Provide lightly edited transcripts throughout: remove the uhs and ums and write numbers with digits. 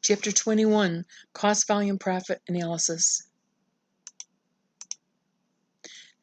Chapter 21, Cost Volume Profit Analysis.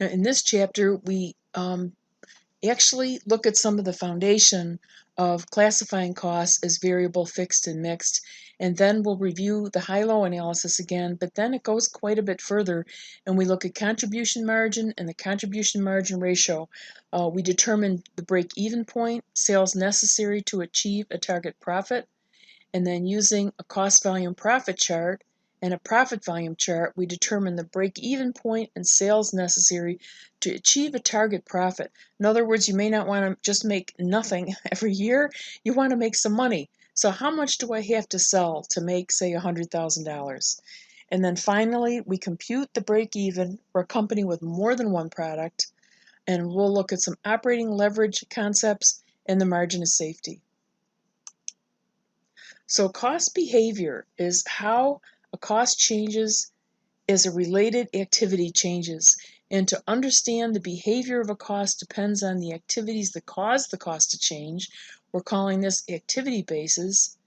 Now in this chapter we actually look at some of the foundation of classifying costs as variable, fixed, and mixed, and then we'll review the high-low analysis again, but then it goes quite a bit further and we look at contribution margin and the contribution margin ratio. We determine the break-even point, sales necessary to achieve a target profit, and then using a cost volume profit chart and a profit volume chart, we determine the break-even point and sales necessary to achieve a target profit. In other words, you may not want to just make nothing every year. You want to make some money. So how much do I have to sell to make, say, $100,000? And then finally, we compute the break-even for a company with more than one product, and we'll look at some operating leverage concepts and the margin of safety. So cost behavior is how a cost changes as a related activity changes. And to understand the behavior of a cost depends on the activities that cause the cost to change. We're calling this activity basis.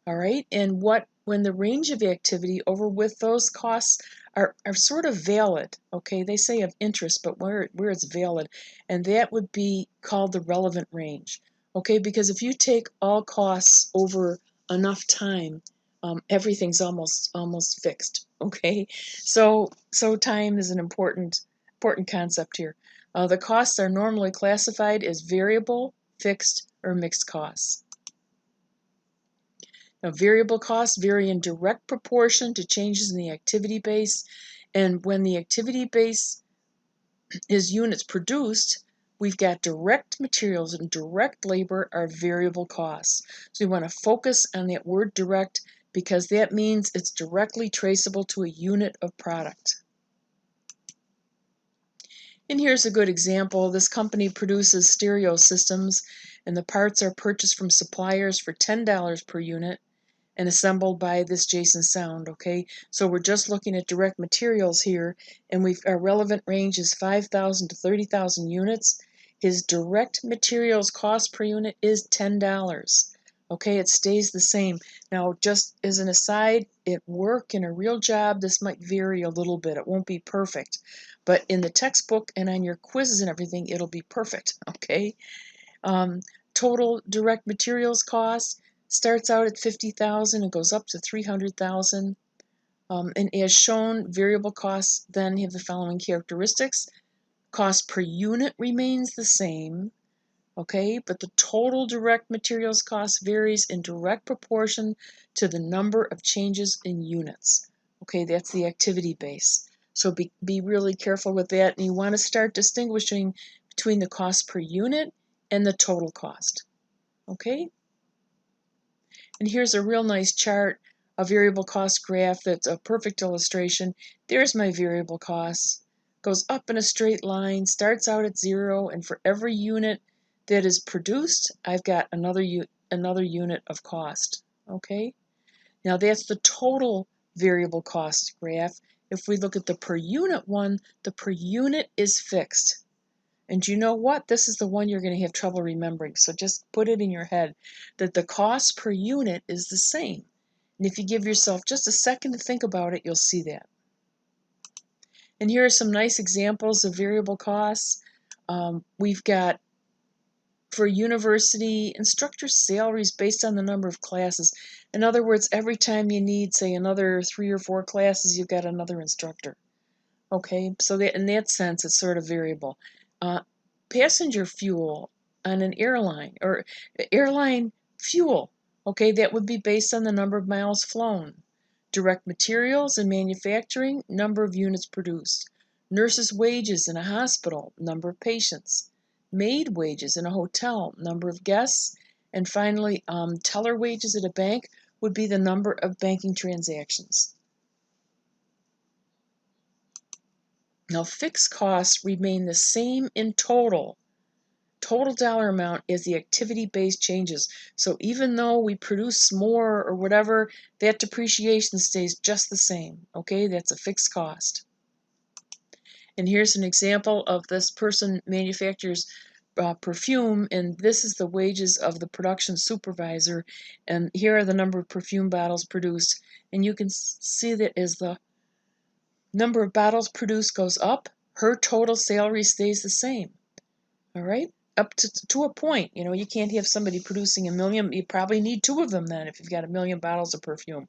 All right, and when the range of activity over with those costs are sort of valid, okay, they say of interest, but where it's valid, and that would be called the relevant range, okay, because if you take all costs over enough time, everything's almost fixed, okay, so time is an important concept here. The costs are normally classified as variable, fixed, or mixed costs. Now, variable costs vary in direct proportion to changes in the activity base, and when the activity base is units produced, we've got direct materials and direct labor are variable costs. So we want to focus on that word direct because that means it's directly traceable to a unit of product. And here's a good example. This company produces stereo systems, and the parts are purchased from suppliers for $10 per unit and assembled by this Jason Sound, okay? So we're just looking at direct materials here, and our relevant range is 5,000 to 30,000 units. His direct materials cost per unit is $10. Okay, it stays the same. Now, just as an aside, at work, in a real job, this might vary a little bit. It won't be perfect. But in the textbook and on your quizzes and everything, it'll be perfect, okay? Total direct materials cost starts out at 50,000 and goes up to 300,000. And as shown, variable costs then have the following characteristics. Cost per unit remains the same, okay, but the total direct materials cost varies in direct proportion to the number of changes in units. Okay, that's the activity base. So be really careful with that, and you want to start distinguishing between the cost per unit and the total cost. Okay? And here's a real nice chart, a variable cost graph that's a perfect illustration. There's my variable costs. Goes up in a straight line, starts out at 0, and for every unit that is produced, I've got another unit of cost. Okay? Now that's the total variable cost graph. If we look at the per unit one, the per unit is fixed. And you know what? This is the one you're going to have trouble remembering. So just put it in your head that the cost per unit is the same. And if you give yourself just a second to think about it, you'll see that. And here are some nice examples of variable costs. We've got for university instructor salaries based on the number of classes. In other words, every time you need, say, another 3 or 4 classes, you've got another instructor. Okay, so that in that sense, it's sort of variable. Passenger fuel on an airline, or airline fuel, okay, that would be based on the number of miles flown. Direct materials in manufacturing, number of units produced. Nurses' wages in a hospital, number of patients. Maid wages in a hotel, number of guests. And finally, teller wages at a bank would be the number of banking transactions. Now, fixed costs remain the same in total dollar amount as the activity base changes. So even though we produce more or whatever, that depreciation stays just the same. Okay, that's a fixed cost. And here's an example of this person manufactures perfume, and this is the wages of the production supervisor, and here are the number of perfume bottles produced, and you can see that as the number of bottles produced goes up, her total salary stays the same. All right, up to a point. You know, you can't have somebody producing 1,000,000. You probably need two of them then if you've got 1,000,000 bottles of perfume.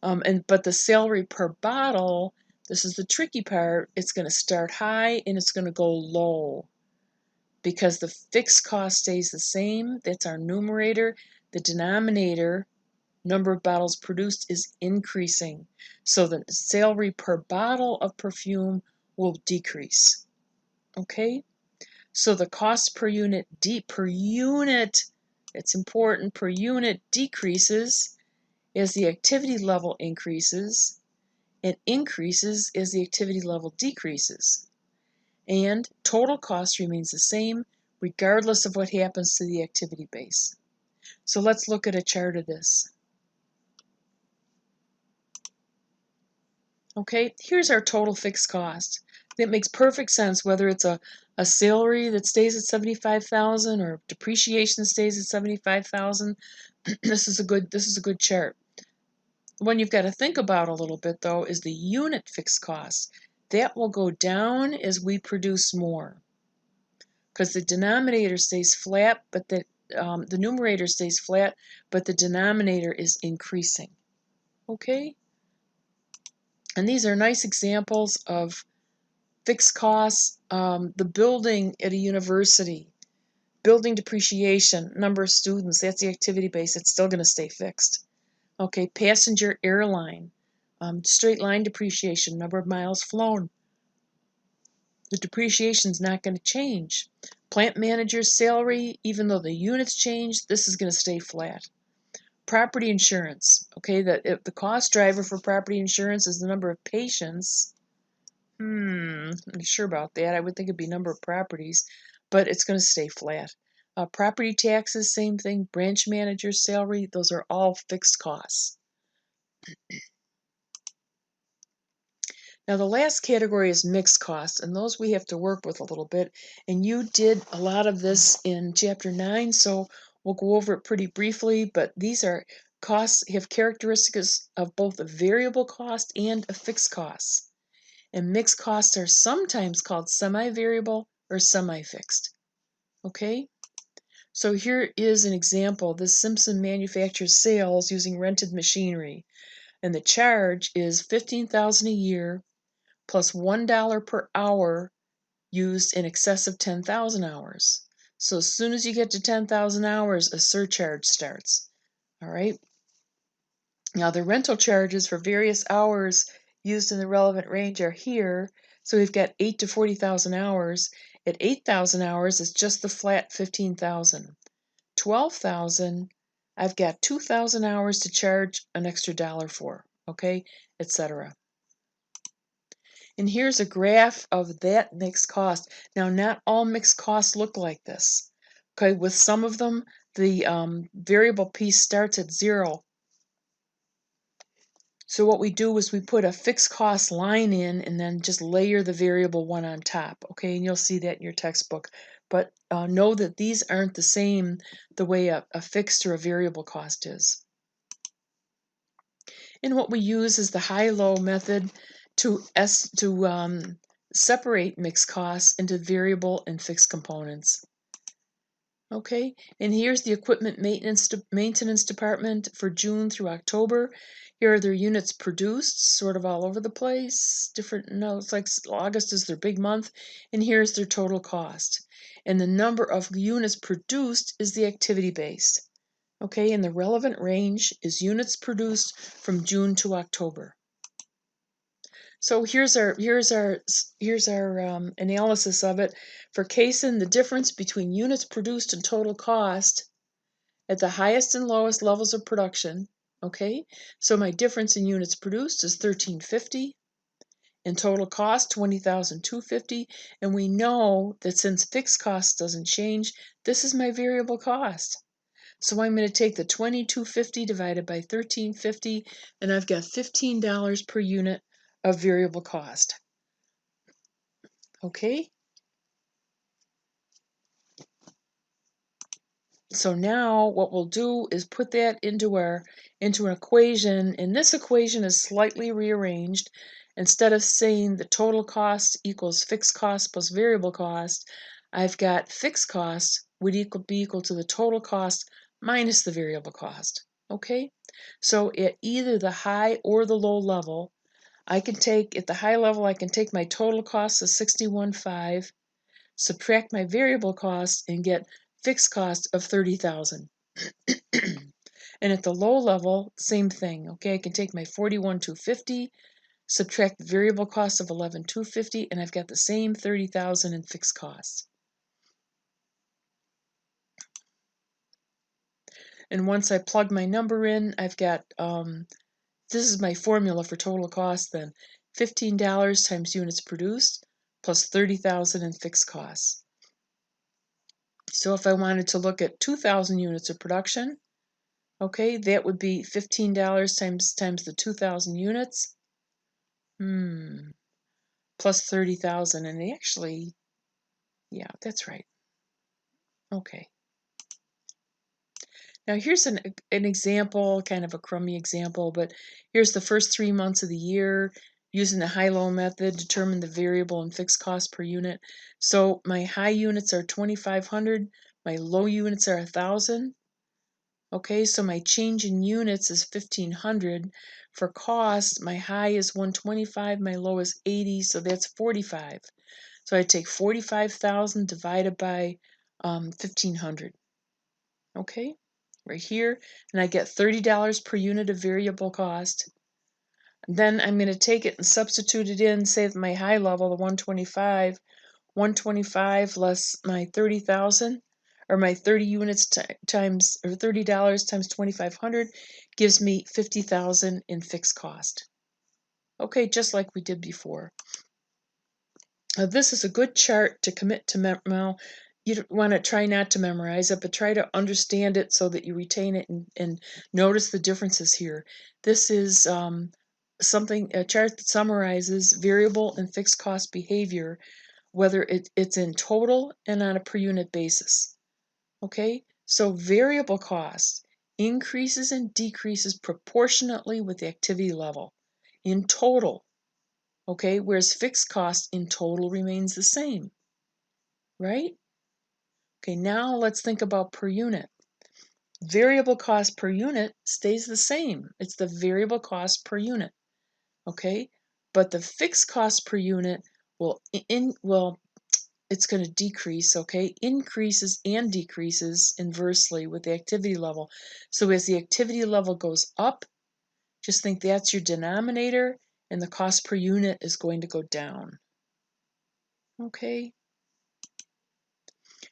But the salary per bottle, this is the tricky part. It's going to start high and it's going to go low because the fixed cost stays the same. That's our numerator. The denominator, number of bottles produced, is increasing. So the salary per bottle of perfume will decrease. Okay? So the cost per unit, it's important, per unit decreases as the activity level increases, and increases as the activity level decreases. And total cost remains the same regardless of what happens to the activity base. So let's look at a chart of this. Okay, here's our total fixed cost. That makes perfect sense whether it's a salary that stays at 75,000 or depreciation stays at 75,000. This is a good chart. One you've got to think about a little bit though is the unit fixed cost. That will go down as we produce more because the denominator stays flat, but the numerator stays flat, but the denominator is increasing. Okay? And these are nice examples of fixed costs. The building at a university, building depreciation, number of students, that's the activity base. It's still going to stay fixed. Okay, passenger airline, straight line depreciation, number of miles flown. The depreciation is not going to change. Plant manager's salary, even though the units change, this is going to stay flat. Property insurance, okay, the cost driver for property insurance is the number of patients. I'm not sure about that. I would think it'd be number of properties, but it's going to stay flat. Property taxes, same thing. Branch manager's salary, those are all fixed costs. Now the last category is mixed costs, and those we have to work with a little bit. And you did a lot of this in Chapter 9, so we'll go over it pretty briefly, but these are costs, have characteristics of both a variable cost and a fixed cost. And mixed costs are sometimes called semi-variable or semi-fixed. Okay? So here is an example. This Simpson manufactures sales using rented machinery, and the charge is $15,000 a year plus $1 per hour used in excess of 10,000 hours. So as soon as you get to 10,000 hours, a surcharge starts. All right. Now the rental charges for various hours used in the relevant range are here. So we've got 8 to 40,000 hours. At 8,000 hours, it's just the flat 15,000. 12,000, I've got 2,000 hours to charge an extra dollar for, okay, etc. And here's a graph of that mixed cost. Now, not all mixed costs look like this. Okay, with some of them, the variable piece starts at 0. So what we do is we put a fixed cost line in and then just layer the variable one on top. Okay, and you'll see that in your textbook. But know that these aren't the same the way a fixed or a variable cost is. And what we use is the high-low method to separate mixed costs into variable and fixed components. Okay, and here's the equipment maintenance department for June through October. Here are their units produced, sort of all over the place. Different, no, it's like August is their big month, and here's their total cost. And the number of units produced is the activity base. Okay, and the relevant range is units produced from June to October. So here's our analysis of it. For Kaysen, the difference between units produced and total cost at the highest and lowest levels of production. Okay, so my difference in units produced is 1,350, and total cost 20,250. And we know that since fixed cost doesn't change, this is my variable cost. So I'm going to take the 2250 divided by 1350, and I've got $15 per unit of variable cost. Okay? So now what we'll do is put that into an equation, and this equation is slightly rearranged. Instead of saying the total cost equals fixed cost plus variable cost, I've got fixed cost would be equal to the total cost minus the variable cost. Okay? So at either the high or the low level, at the high level, I can take my total cost of 61.5, subtract my variable cost, and get fixed cost of 30,000. And at the low level, same thing. Okay, I can take my 41,250, subtract the variable cost of 11,250, and I've got the same 30,000 in fixed costs. And once I plug my number in, I've got this is my formula for total cost then. $15 times units produced plus 30,000 in fixed costs. So if I wanted to look at 2,000 units of production, okay, that would be $15 times the 2,000 units, plus 30,000, and actually, yeah, that's right. Okay. Now here's an example, kind of a crummy example, but here's the first 3 months of the year. Using the high-low method, determine the variable and fixed cost per unit. So my high units are 2,500, my low units are 1,000. Okay, so my change in units is 1,500. For cost, my high is 125, my low is 80, so that's 45. So I take 45,000 divided by 1,500. Okay, right here, and I get $30 per unit of variable cost. Then I'm going to take it and substitute it in, say that my high level, the 125 less my 30,000, or my 30 units times, or $30 times 2,500 gives me 50,000 in fixed cost. Okay, just like we did before. This is a good chart to commit to well, you want to try not to memorize it, but try to understand it so that you retain it and notice the differences here. This is a chart that summarizes variable and fixed cost behavior, whether it's in total and on a per unit basis. Okay, so variable cost increases and decreases proportionately with the activity level in total. Okay, whereas fixed cost in total remains the same, right? Okay, now let's think about per unit. Variable cost per unit stays the same. It's the variable cost per unit, okay? But the fixed cost per unit it's going to decrease, okay? Increases and decreases inversely with the activity level. So as the activity level goes up, just think that's your denominator, and the cost per unit is going to go down. Okay?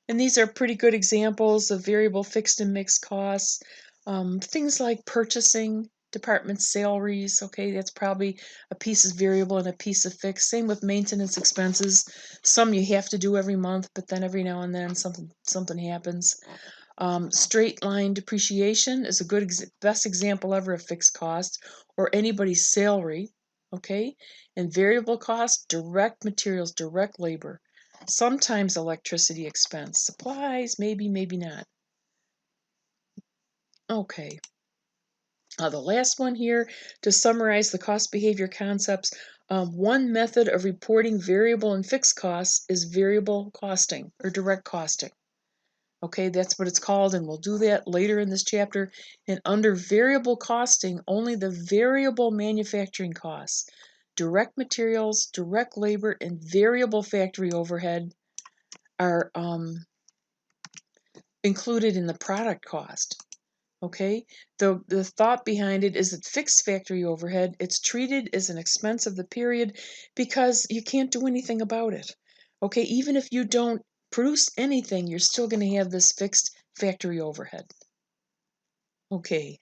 And these are pretty good examples of variable, fixed, and mixed costs. Things like purchasing department salaries, okay, that's probably a piece is variable and a piece of fixed. Same with maintenance expenses. Some you have to do every month, but then every now and then something happens. Straight line depreciation is a good best example ever of fixed cost, or anybody's salary, okay? And variable cost, direct materials, direct labor. Sometimes electricity expense, supplies, maybe, maybe not. Okay. The last one here, to summarize the cost behavior concepts, one method of reporting variable and fixed costs is variable costing or direct costing. Okay, that's what it's called, and we'll do that later in this chapter. And under variable costing, only the variable manufacturing costs, direct materials, direct labor, and variable factory overhead are included in the product cost. Okay, the thought behind it is that fixed factory overhead, it's treated as an expense of the period because you can't do anything about it. Okay, even if you don't produce anything, you're still going to have this fixed factory overhead. Okay,